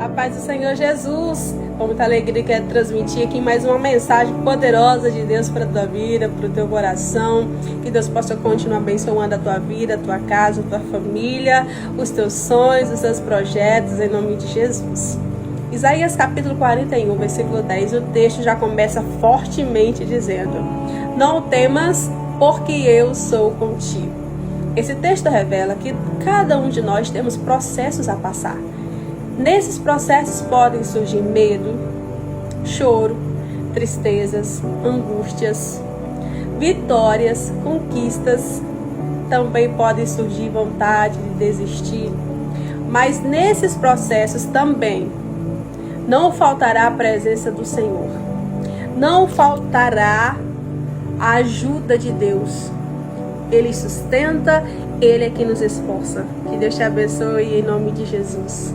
A paz do Senhor Jesus. Com muita alegria quero transmitir aqui mais uma mensagem poderosa de Deus para a tua vida, para o teu coração. Que Deus possa continuar abençoando a tua vida, a tua casa, a tua família, os teus sonhos, os teus projetos, em nome de Jesus. Isaías capítulo 41, versículo 10, o texto já começa fortemente dizendo: não temas, porque eu sou contigo. Esse texto revela que cada um de nós temos processos a passar. Nesses processos podem surgir medo, choro, tristezas, angústias, vitórias, conquistas. Também podem surgir vontade de desistir. Mas nesses processos também não faltará a presença do Senhor. Não faltará a ajuda de Deus. Ele sustenta, Ele é quem nos esforça. Que Deus te abençoe em nome de Jesus.